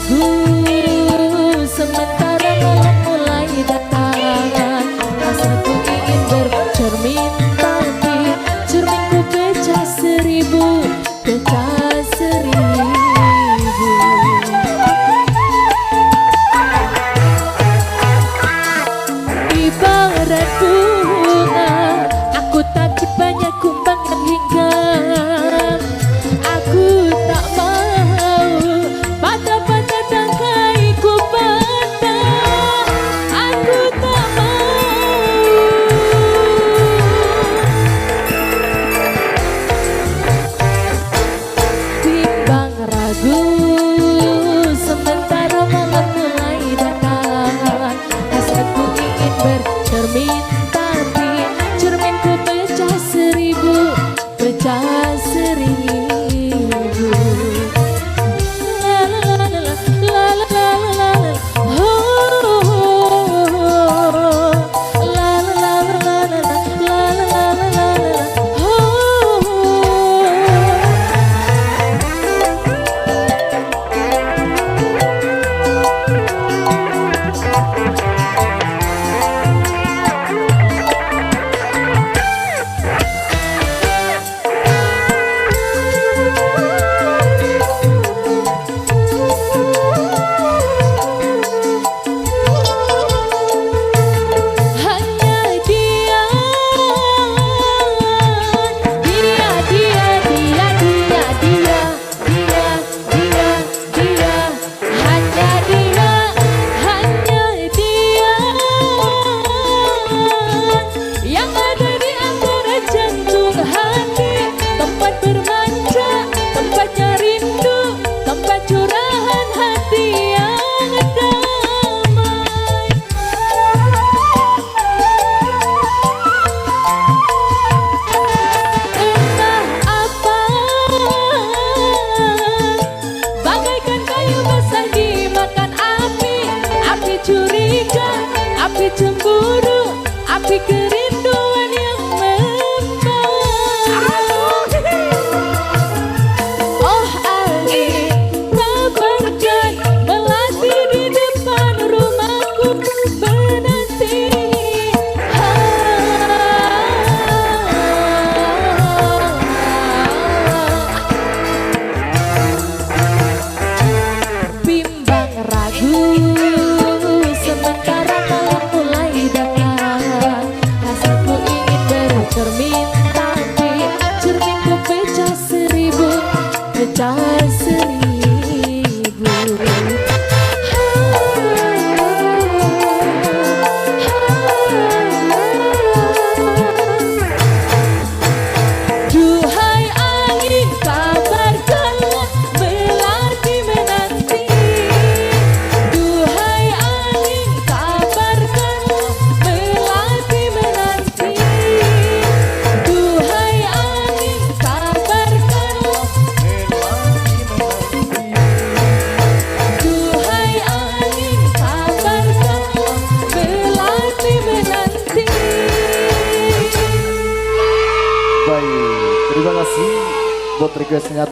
ragu, sementara malam mulai datang. Hasratku ingin bercermin, tapi cerminku pecah seribu, pecah seribu. Ibarat bunga, aku takut banyak kumbang yang hinggap. Aku tak mau patah-patah tangkaiku patah. Aku tak mau. Bimbang ragu, sementara malam mulai datang. Hasratku ingin bercermin, tapi cerminku pecah seribu, pecah seribu. Api cemburu, api kerinduan yang membara. Oh angin, kabarkan melati di depan rumahku menanti. Bimbang ragu, sementara cermin, tapi cerminku pecah seribu, pecah seribu. Duhai angin, kabarkanlah melati menanti. Duhai angin, kabarkanlah melati menanti. Baik, terima kasih buat requestnya.